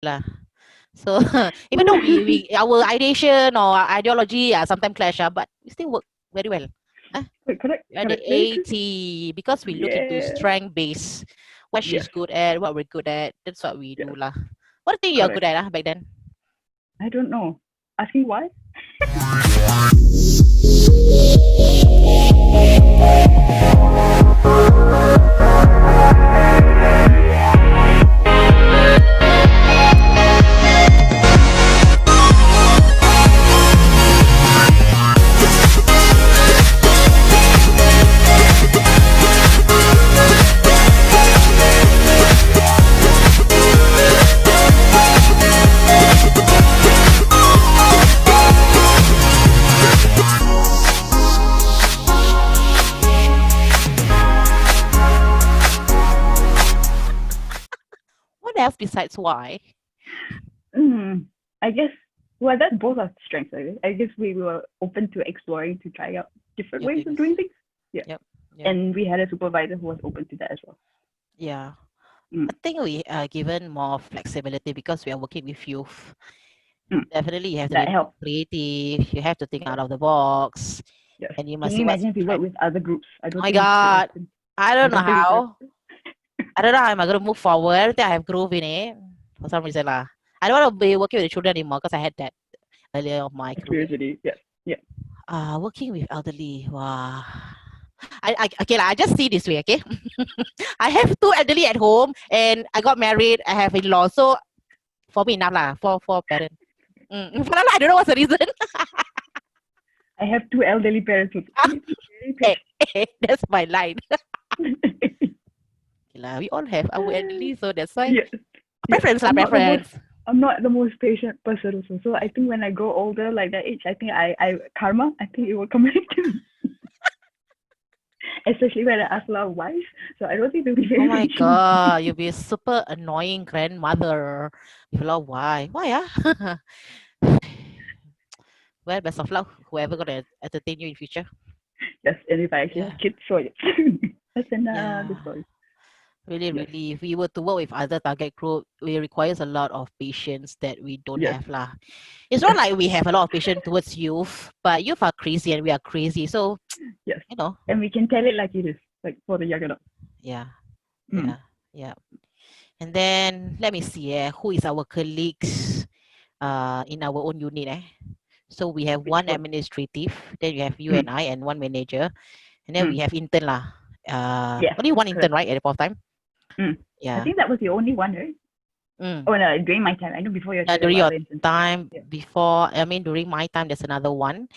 lah. So even though we our ideation or our ideology sometimes clash, but we still work very well. Huh? Correct, We are the correct, very true. 80 because we look into Yeah. strength base, what she's Yes. good at, what we're good at. That's what we do Yes. lah. What do you think you're good Correct. at back then? I don't know. Asking why? What else besides why? I guess, well, that's both our strengths. I guess we were open to exploring, to try out different Your ways of things. doing things. Yeah. Yep. Yep. And we had a supervisor who was open to that as well. Yeah. Mm, I think we are given more flexibility because we are working with youth. mm. Definitely, you have to be That more helped. creative. You have to think Yes. out of the box, Yes. and you Can must you see what's imagine if we work trend. with other groups? I Oh don't my think we could have God, been. I I don't know don't think we could have. how. I don't know how am I going to move forward. I think I have groove in it for some reason lah. I don't want to be working with the children anymore because I had that earlier of my career. Experience already. Yes. Yeah. Working with elderly. Wow. I okay lah. I just see this way. Okay, I have two elderly at home, and I got married. I have in law, so for me enough lah. For parent. For now, I don't know what's the reason. I have two elderly parents who need to be very Hey, patient. that's my line. Okay lah, we all have our elderly, so that's why Yes. Yes. preference lah, preference. I'm not the most patient person also. So I think when I grow older, like that age, I think I karma, I think it will come back to me. Especially when I ask a lot of whys. So I don't think they'll be Oh very my patient. god, you'll be a super annoying grandmother. If you know why? Why ah? Well, best of luck, whoever gonna entertain you in future. Yes, and if I actually Yeah, have kids, so yes. That's another yeah. story. Really, Yes. really. If we were to work with other target group, it requires a lot of patience that we don't Yes. have lah. It's not Yes. like we have a lot of patience towards youth, but youth are crazy and we are crazy. So, Yes. you know, And we can tell it like it is, like for the young adult. yeah, Mm. yeah, yeah. And then let me see, who is our colleagues in our own unit, eh? So we have Which one one? administrative, then you have you Mm. and I, and one manager, and then we Mm. have intern lah. Yes. Only one intern, Correct. right, at the point of time? Mm. I Yeah. think that was the only one, right? Mm. Oh no, during my time. I know before your Yeah, time there during were your other interns. time Yeah. before, I mean, during my time, there's another one.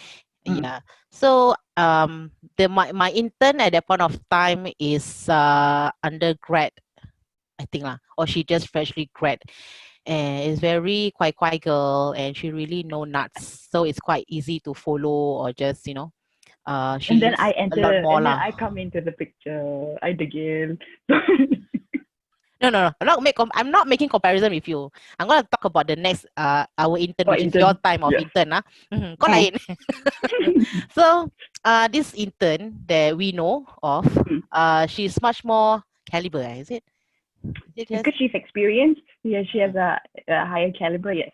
Mm. Yeah. So my intern at that point of time is undergrad, I think lah, or she just freshly grad, and is very quite girl, and she really know nuts, so it's quite easy to follow or just she And then I learns a lot enter, more and then lah. I come into the picture. I dig in. No, no, no. I'm not making comparison with you. I'm gonna talk about the next our intern, Or which is your intern. time of Yes. intern ah. Kau Mm. lain. So this intern that we know of, Mm. she's much more caliber, is it? Is it just Because she's experienced, yeah, she has mm, a higher caliber, yes.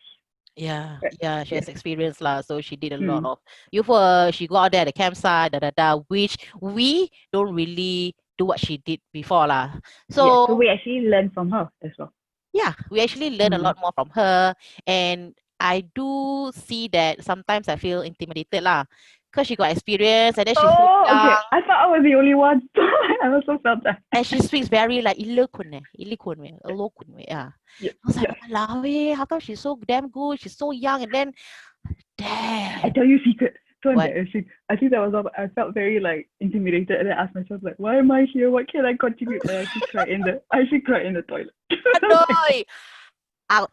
yeah, Correct. yeah, she Yes. has experience lah. So she did a lot Mm. of youth work. She go out there at the campsite, which we don't really do what she did before lah. Yes. So So we actually learn from her as well. yeah, we actually learn a Mm. lot more from her, and I do see that sometimes I feel intimidated lah, because she got experience and then she's so Oh, okay. young I thought I was the only one. I also felt that. and she speaks very like eloquent, yeah. Yes. I was like, Yes. wow, how come she's so damn good? She's so young, and then I damn, tell you a secret. So what? embarrassing. I think that was all. I felt very like intimidated, and I asked myself like, "Why am I here? What can I contribute?" And I actually cried in the. I actually cried in the toilet. Adoy! Out.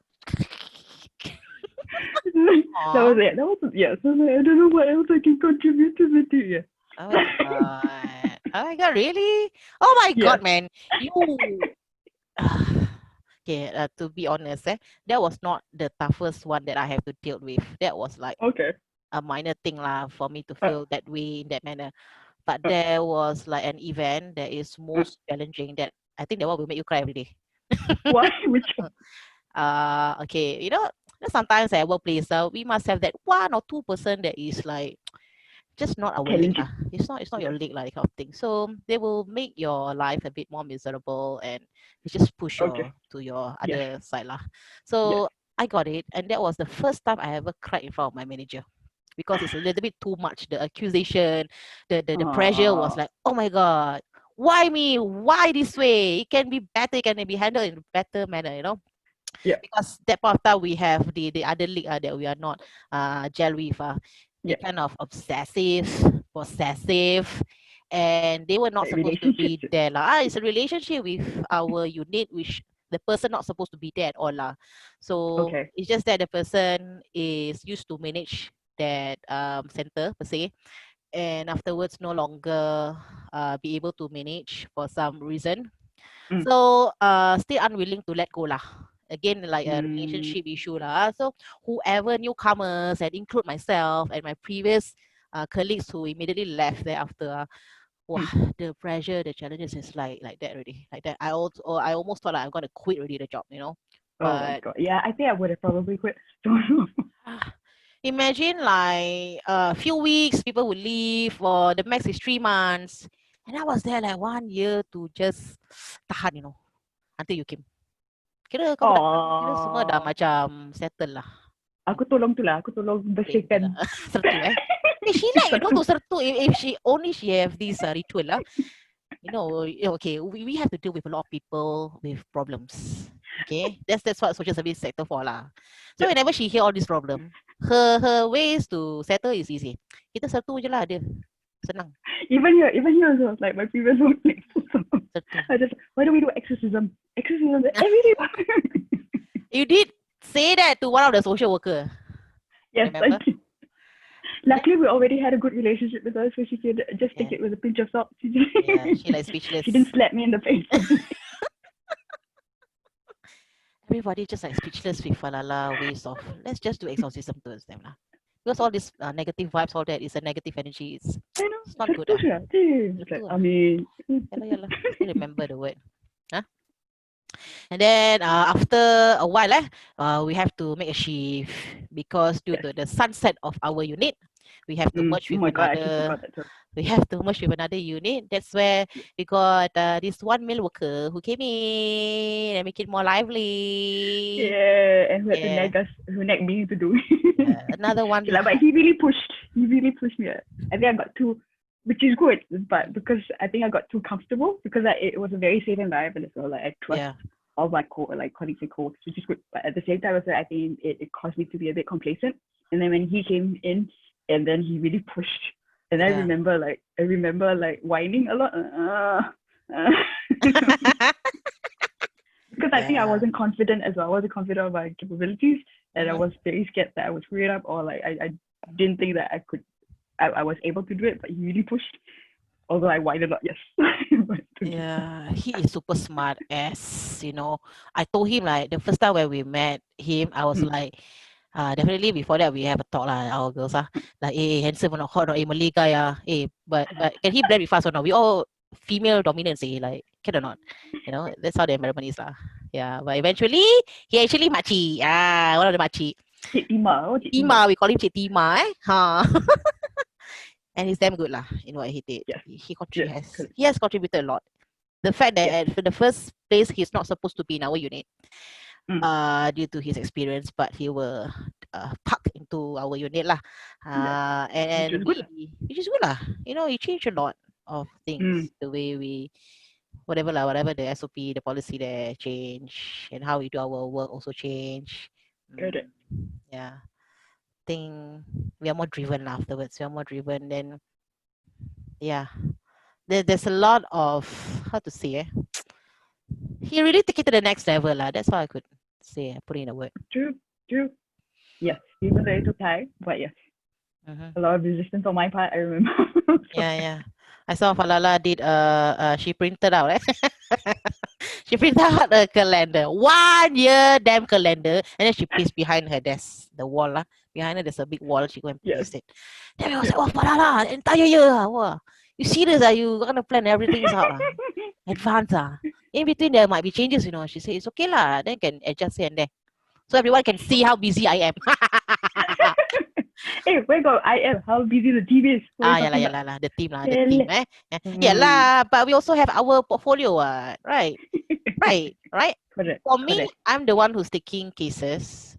That was Aw. it. That was yeah. So like, I don't know what else I can contribute to the team. Yeah. Oh my god. Oh my god, really? Oh my Yes. god, man. You okay, to be honest, that was not the toughest one that I have to deal with. That was like Okay. a minor thing lah for me to Uh, feel that way in that manner. But uh, there was like an event that is uh. most challenging that I think that one will make you cry every day. Why? Which one? Okay, sometimes at workplace, we must have that 1 or 2% that is like just not our league Challenging. lah. It's not your Yeah. league like kind of thing. So they will make your life a bit more miserable, and they just push Okay. to your Yes. other side lah. Yes. So I got it, and that was the first time I ever cried in front of my manager, because it's a little bit too much. The accusation, the pressure was Oh, like, oh my god, why me? Why this way? It can be better. It can be handled in a better manner. yeah. Because that point of time we have the other league that we are not gel with. They Yeah. kind of obsessive, possessive, and they were not Like supposed to be relationships. there lah. It's a relationship with our unit, which the person not supposed to be there at all lah. So Okay. it's just that the person is used to manage that center per se, and afterwards no longer be able to manage for some reason. Mm. So still unwilling to let go lah. Again, like a Mm. relationship issue lah. So whoever newcomers, and include myself and my previous colleagues who immediately left thereafter, wow, Mm. the pressure, the challenges is like that already. Like that. I almost thought like I'm gonna quit already the job. Oh my But god. Yeah, I think I would have probably quit. imagine like a few weeks people would leave, or the max is 3 months. And I was there like 1 year to just tahan, until you came. Kira kau datang, kira semua dah Oh, macam settle lah. aku tolong tu lah. Aku tolong Kira betul lah. bersihkan. Sertu she like, to sertu if she only she have this ritual lah. Okay, we have to deal with a lot of people with problems. Okay, that's what social service sector for lah. So Yeah. whenever she hear all this problem, her ways to settle is easy. Kita sertu je lah dia. Senang. Even here also, like my previous workplace. Sertu. I just, why do we do exorcism? Exorcism every day. You did say that to one of the social worker. Yes, Remember? I did. Luckily, we already had a good relationship with her, so she could just take Yeah. it with a pinch of salt. Yeah, she like speechless. She didn't slap me in the face. Everybody just like speechless with falala ways of, let's just do exorcism towards them lah. Because all this negative vibes, all that is a negative energy. It's I know. not good lah. It's like, I mean, Yalah. Still remember the word. Huh? And then after a while, we have to make a shift, because due to the sunset of our unit, we have to merge oh with my god, I just another. forgot that too. We have to merge with another unit. That's where we got this one male worker who came in and make it more lively. Yeah, and who had to Yeah. nag us, who nagged me to do. Another one. Okay, lah, but he really pushed me. I think I got too, which is good, but because I think I got too comfortable, because it was a very safe environment as well. Like I trust Yeah. all my colleagues and co-workers, which is good. But at the same time, I think it caused me to be a bit complacent. And then when he came in, and then he really pushed, and I Yeah. remember like whining a lot. Because I think I Yeah. wasn't confident as well. I wasn't confident of my capabilities, and I Mhm. was very scared that I would screw it up, or like I didn't think that I was able to do it. But he really pushed. Although I whined a lot, yes. Yeah, he is super smart I told him like the first time when we met him, I was like, definitely before that we have a talk lah, our girls like, handsome or not, hot or not, Malay guy but can he blend with us or not? We all female dominance, like can or not? That's how the environment is lah. Yeah, but eventually he actually makcik, one of the makcik. Cik Tima, Tima, we call him Cik Tima, and he's damn good lah in what he did. Yes. He has contributed a lot. The fact that Yes. at the first place he's not supposed to be in our unit, Mm. due to his experience, but he will park into our unit lah. And Which is good. which is good lah. He changed a lot of things. The way we, whatever the SOP, the policy there change, and how we do our work also change. Correct. Yeah. Think we are more driven afterwards. We are more driven. Then, yeah, there's a lot of, how to say, he really take it to the next level lah. That's what I could say. Put in a word. True. Yes, even though it took time, but yes, a lot of resistance on my part. I remember. Yeah. I saw Falala did she printed out she printed out a calendar, 1 year damn calendar, and then she placed behind her desk, the wall lah. Behind her there's a big wall. She go and place it. Then I was like, oh Falala, entire year wow, you serious you gonna plan everything out advance In between there might be changes. She said it's okay lah, then can adjust here and there. so everyone can see how busy I am. Hey, where got I am? How busy the team is? What are you talking about? The team lah, the team, Really? Yeah Mm. lah, but we also have our portfolio, right? Right. Correct. For me, Correct. I'm the one who's taking cases,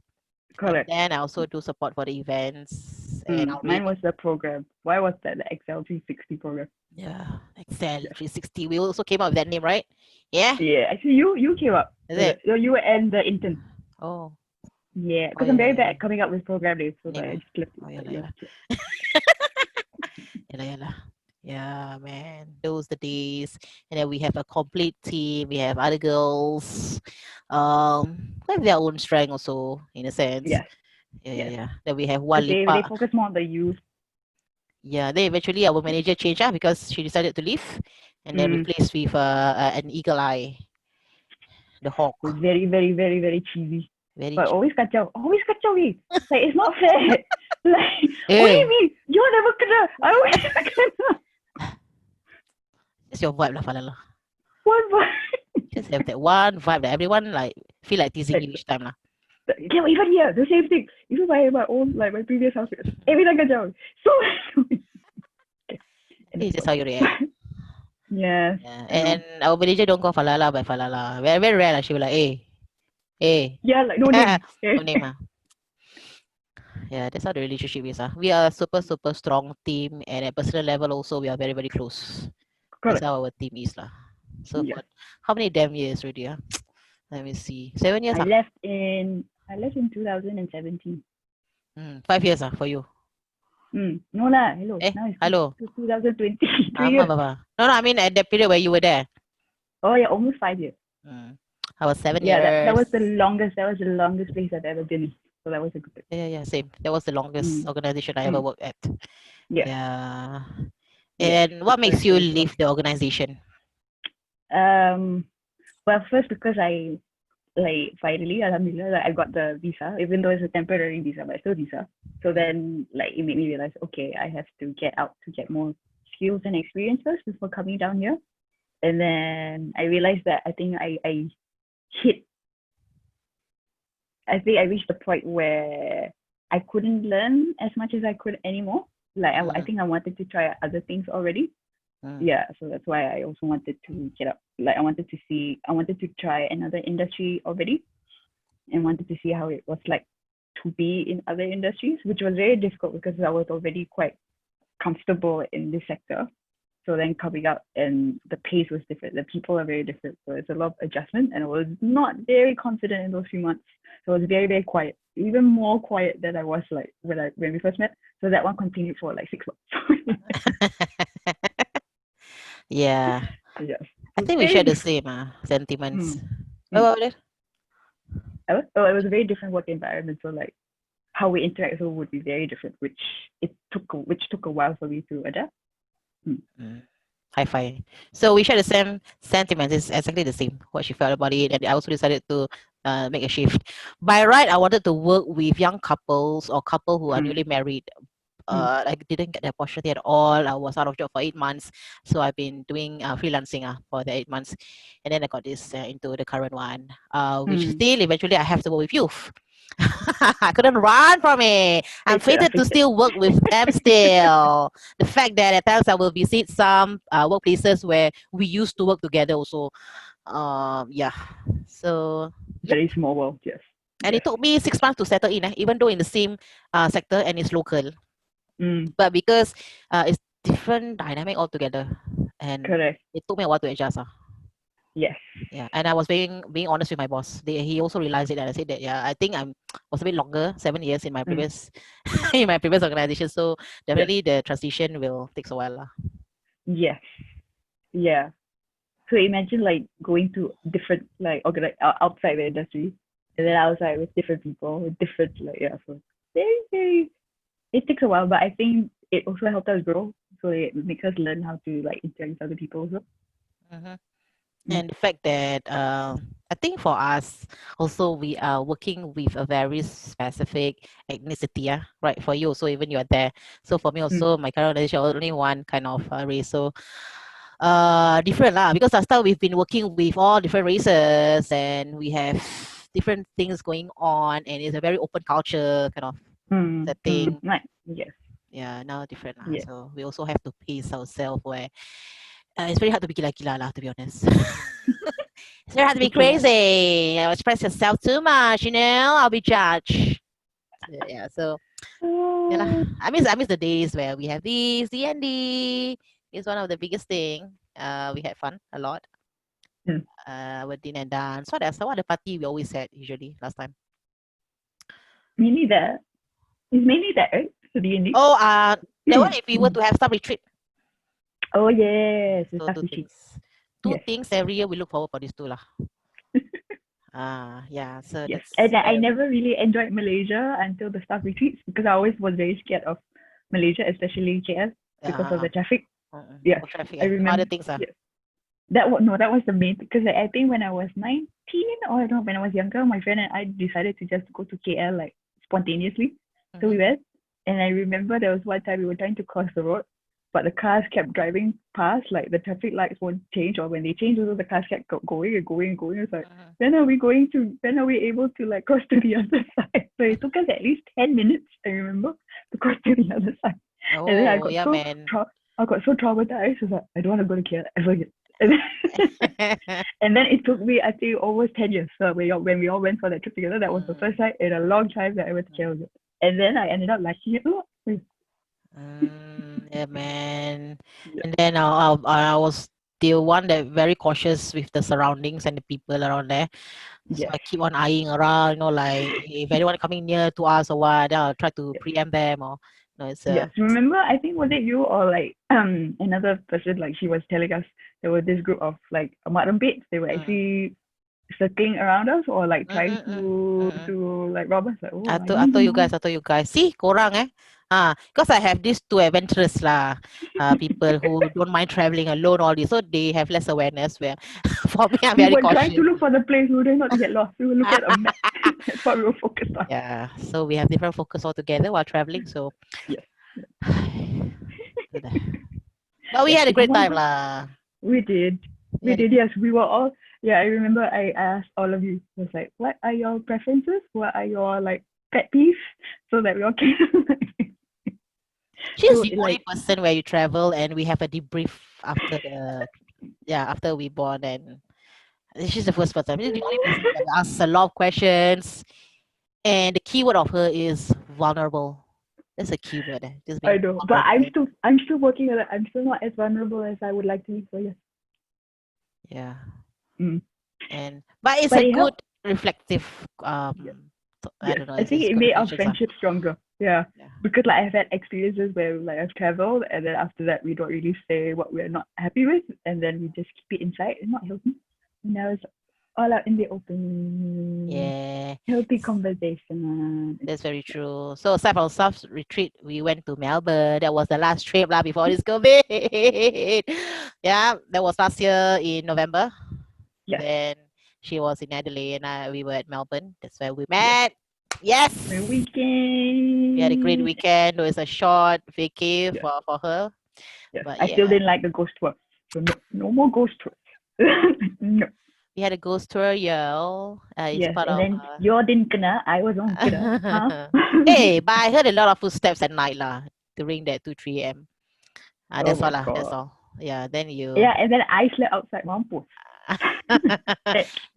and Correct. then I also do support for the events, and I'll Mine read. was the program. Why was that the Excel 360 program? Yeah, Excel Yeah. 360. We also came up with that name, right? Yeah, Yeah. Actually, you came up is with it? it. You and the intern. Oh, Yeah, oh because I'm very yeah. bad at coming up with program names, so Name, like, I just left oh it. yeah, Like, yeah. yeah. Yeah, man, those the days. And then we have a complete team. We have other girls, who have their own strength also, in a sense. Yes. Yeah. Yes. Then we have one Because they Lipa. focus more on the youth. Yeah, then eventually our manager changed because she decided to leave, and then Mm. replaced with an eagle eye, the hawk. So very, very, very, very cheesy. Very But always kacau. Always kacau me. Like, it's not fair. Like, what do you Hey, mean? You never kena. I always kena. it's your vibe lah, Falala. What? Just have that one vibe that everyone like feel like teasing you each time lah. Yeah, even here, the same thing. Even my own, like my previous house, every time kacau. So, okay. It's just how you react. Yes. Yeah. I know. And our manager don't call Falala by Falala. Very, very rare. She will like, hey. Yeah, like no name. No name. Yeah, that's how the relationship is. We are a super, super strong team. And at personal level also, we are very, very close. That's Correct. how our team is. So Yeah. for how many damn years already? Let me see. 7 years. I left in 2017. 5 years for you. No lah. Hello. Now it's hello. 2020. 3 years. No, I mean at that period where you were there. Oh yeah, almost 5 years. I was 7 Yeah, years. that was the longest. That was the longest place I've ever been. So that was a good thing. Yeah, same. That was the longest organization I ever worked at. Yeah. And what makes you leave the organization? Well, first because I finally, alhamdulillah, like I got the visa, even though it's a temporary visa, but still visa. So then like it made me realize, okay, I have to get out to get more skills and experience first before coming down here. And then I realized that I think I reached the point where I couldn't learn as much as I could anymore. Like I think I wanted to try other things already. Yeah, so that's why I also wanted to get up. Like I wanted to try another industry already, and wanted to see how it was like to be in other industries, which was very difficult because I was already quite comfortable in this sector. So then coming out and the pace was different. The people are very different. So it's a lot of adjustment, and I was not very confident in those few months. So I was very, very quiet, even more quiet than I was like when we first met. So that one continued for like 6 months. Yeah. Yes. I think we share the same sentiments. What about it? It was a very different work environment. So like how we interact would be very different, which took a while for me to adapt. High five. So we share the same sentiments. It's exactly the same what she felt about it, and I also decided to make a shift. By right, I wanted to work with young couples or couple who are newly married. I didn't get the opportunity at all. I was out of job for 8 months, so I've been doing freelancing for the 8 months, and then I got this into the current one, which still eventually I have to work with youth. I couldn't run from it. I'm fated to still work with them still. The fact that at times I will visit some workplaces where we used to work together also. So very small world, yes. And it took me 6 months to settle in, even though in the same sector and it's local. But because it's different dynamic altogether, and correct, it took me a while to adjust. Yes. Yeah, and I was being honest with my boss. He also realized it, and I said that I think I was a bit longer, 7 years in my previous in my previous organization. So definitely the transition will take a while. Yes. Yeah. So imagine like going to different like outside the industry, and then outside with different people, with different so very it takes a while, but I think it also helped us grow. So it makes us learn how to like interact with other people also. And the fact that I think for us also we are working with a very specific ethnicity, right? For you also, even you are there. So for me also, my current organization only one kind of race. So different lah, because last time we've been working with all different races, and we have different things going on, and it's a very open culture kind of setting. Right. Yes. Yeah, now different lah. Yes. So we also have to pace ourselves where it's very hard to be gila-gila lah, to be honest. It's very hard to be crazy. Express yourself too much, you know. I'll be judged. Yeah, so yeah lah. I miss the days where we have this D&D. It's one of the biggest thing. We had fun a lot. With dinner and dance. What else? What the party we always had usually last time? Mainly that. It's mainly that, right? So D&D. Oh, that one if we were to have some retreat. Oh yes, So two retreat. things. Two things every year we look forward for these two lah. Yeah. So yes. that's. And I never really enjoyed Malaysia until the staff retreats because I always was very scared of Malaysia, especially KL, because of the traffic. Yeah, traffic. I remember. Other things. Yes. That was the main, because I think when I was 19 or I don't know, when I was younger, my friend and I decided to just go to KL like spontaneously. So we went, and I remember there was one time we were trying to cross the road, but the cars kept driving past, like the traffic lights won't change, or when they change, also the cars kept going and going and going. It's like, when are we able to like cross to the other side? So it took us at least 10 minutes, I remember, to cross to the other side. Oh, and then I got I got so traumatized. I was like, I don't want to go to KL ever again. And then it took me, I think, almost 10 years. So when we all went for that trip together, that was the first time in a long time that I went to KL. And then I ended up liking it a lot. Yeah, man. And then I was the one that very cautious with the surroundings and the people around there. So I keep on eyeing around, you know, like if anyone coming near to us or what, then I'll try to preempt them or. No, it's yes. Remember, I think was it you or like another person, like she was telling us there was this group of like mat rempit. They were actually circling around us or like trying to like rob us. Like, oh, I told you guys. See, korang because I have these two adventurous people who don't mind traveling alone, all this, so they have less awareness. Where for me, I'm very cautious. We were trying to look for the place. We were not to get lost. We were looking at a map. That's what we were focused on. Yeah, so we have different focus altogether while traveling. So yes. But we had a great time lah. We did. Yes, we were all. Yeah, I remember I asked all of you. I was like, what are your preferences? What are your like pet peeves? So that we all can. She's the only person where you travel and we have a debrief after we born, and she's the first person. She's the only person that asks a lot of questions, and the keyword of her is vulnerable. That's a keyword. I know, but I'm still working on it. I'm still not as vulnerable as I would like to be. So yes. Yeah. But it's a good reflective. I don't know. I think it made our friendship stronger. Yeah, because like I've had experiences where like I've traveled, and then after that we don't really say what we're not happy with, and then we just keep it inside and not healthy. Now it's all out in the open. Yeah. Healthy conversation. That's very true. So aside from South retreat, we went to Melbourne. That was the last trip before this COVID. Yeah, that was last year in November. Yeah. Then she was in Adelaide and we were at Melbourne. That's where we met. Yes. The weekend. We had a great weekend. It was a short vacay for her. Yes. But I still didn't like the ghost tour. So no more ghost tours. No. We had a ghost tour, it's part and then you didn't kena, I was on kena. Huh? Hey, but I heard a lot of footsteps at night during that 2-3 a.m. That's all that's all. Yeah, then you. Yeah, and then I slept outside mampus.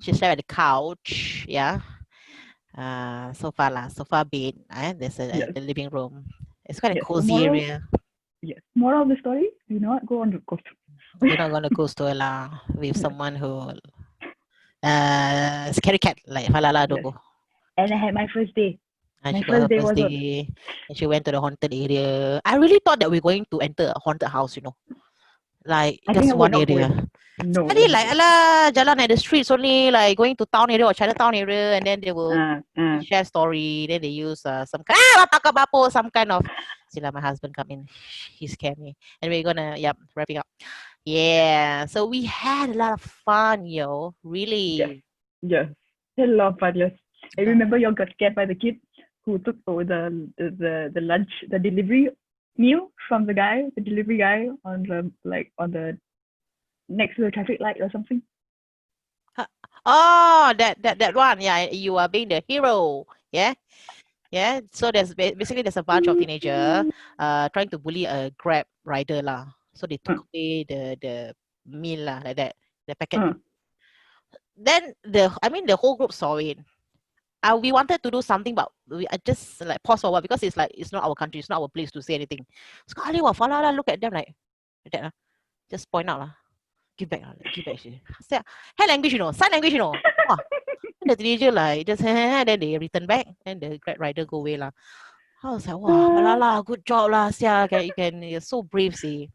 She slept at the couch. Yeah. Sofa bed. There's the living room. It's quite a cozy area. Yes. Moral of the story: do not go on the ghost tour. You're not gonna ghost tour with someone who scary cat like Falala don't go. And I had my first day. And she she went to the haunted area. I really thought that we were going to enter a haunted house, like just one area. No. Really like jalan at the streets only, like going to town area or Chinatown area, and then they will share story. Then they use some kind of. See, my husband come in, he scared me, and we're gonna wrapping up. Yeah, so we had a lot of fun, really. Yes, had a lot of fun. Yes, I remember you got scared by the kid who took over the lunch, the delivery meal from the delivery guy on the next to the traffic light or something. Oh, that one. Yeah, you are being the hero. Yeah. Yeah. So basically there's a bunch of teenager trying to bully a Grab rider lah. So they took away the meal lah, like that, the packet meal. Then the whole group saw it. We wanted to do something, but I just like pause for a while because it's like it's not our country, it's not our place to say anything. Sekali Fala lah, look at them like that lah. Just point out lah. Give back lah, give back. Say, hand language, sign language, Wow. And the teenager like just then they return back, and the Grab rider go away lah. I was like, wow, Malala, good job lah, sia. You're so brave, see.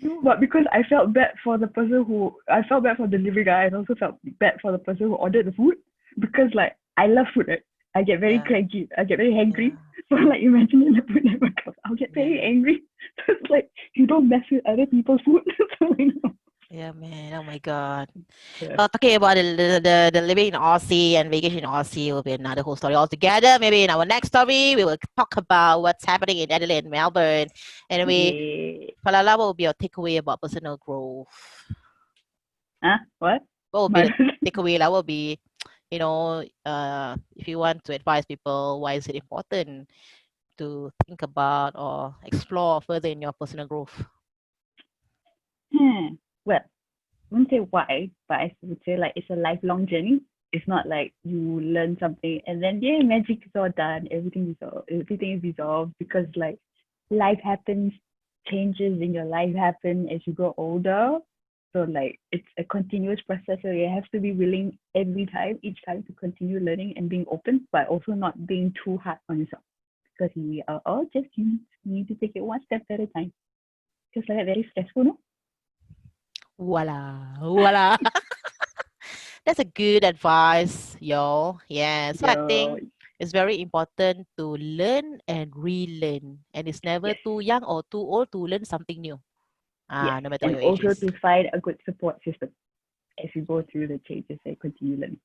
No, but because I felt bad for the delivery guy, and also felt bad for the person who ordered the food, because like I love food, right? I get very cranky, I get very angry. So like imagine the food never comes, I'll get very angry. So it's like you don't mess with other people's food. So, yeah, man. Oh my God. Yeah. Well, talking about the living in Aussie and vacation in Aussie will be another whole story altogether. Maybe in our next story, we will talk about what's happening in Adelaide and Melbourne. Anyway, Falala, what will be your takeaway about personal growth? What? What will be the takeaway? What will be, if you want to advise people, why is it important to think about or explore further in your personal growth? Well, I wouldn't say why, but I would say like it's a lifelong journey. It's not like you learn something and then magic is all done, everything is resolved, because like life happens, changes in your life happen as you grow older. So like it's a continuous process. So you have to be willing each time to continue learning and being open, but also not being too hard on yourself, because we are all just humans. You need to take it one step at a time. Just like that, very stressful, no? Voila. That's a good advice, yo. Yeah. So I think it's very important to learn and relearn. And it's never too young or too old to learn something new. No matter and your age. And also to find a good support system as you go through the changes and continue learning.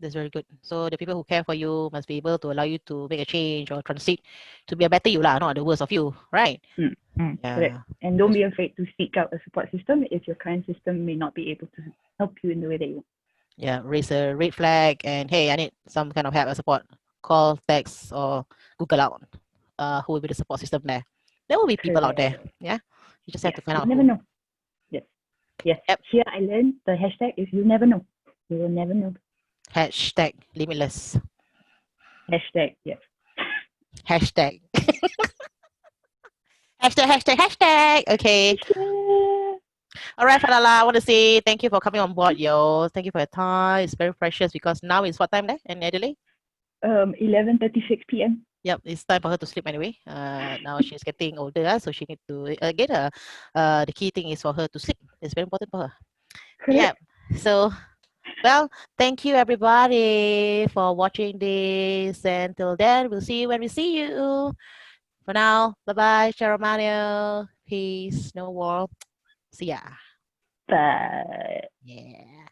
That's very good. So the people who care for you must be able to allow you to make a change or transit to be a better you lah, not the worst of you, right? Yeah. Correct. And don't be afraid to seek out a support system if your current system may not be able to help you in the way that you want. Yeah, raise a red flag and hey, I need some kind of help or support. Call, text, or Google out who will be the support system there. There will be people out there. Yeah. You just have to find out. You never know. Yes. Yep. Here I learned the hashtag is you never know. You will never know. Hashtag limitless. Hashtag, yes. Hashtag. hashtag. Okay. All right, Falala, I want to say thank you for coming on board, yo. Thank you for your time. It's very precious because now it's what time there in Adelaide? 11:36 p.m. Yep, it's time for her to sleep anyway. Now she's getting older, so she needs to get her. The key thing is for her to sleep. It's very important for her. Yeah. So, well, thank you everybody for watching this. And till then, we'll see you when we see you. For now, bye-bye, Sharamano. Peace, no war. See ya. Bye. Yeah.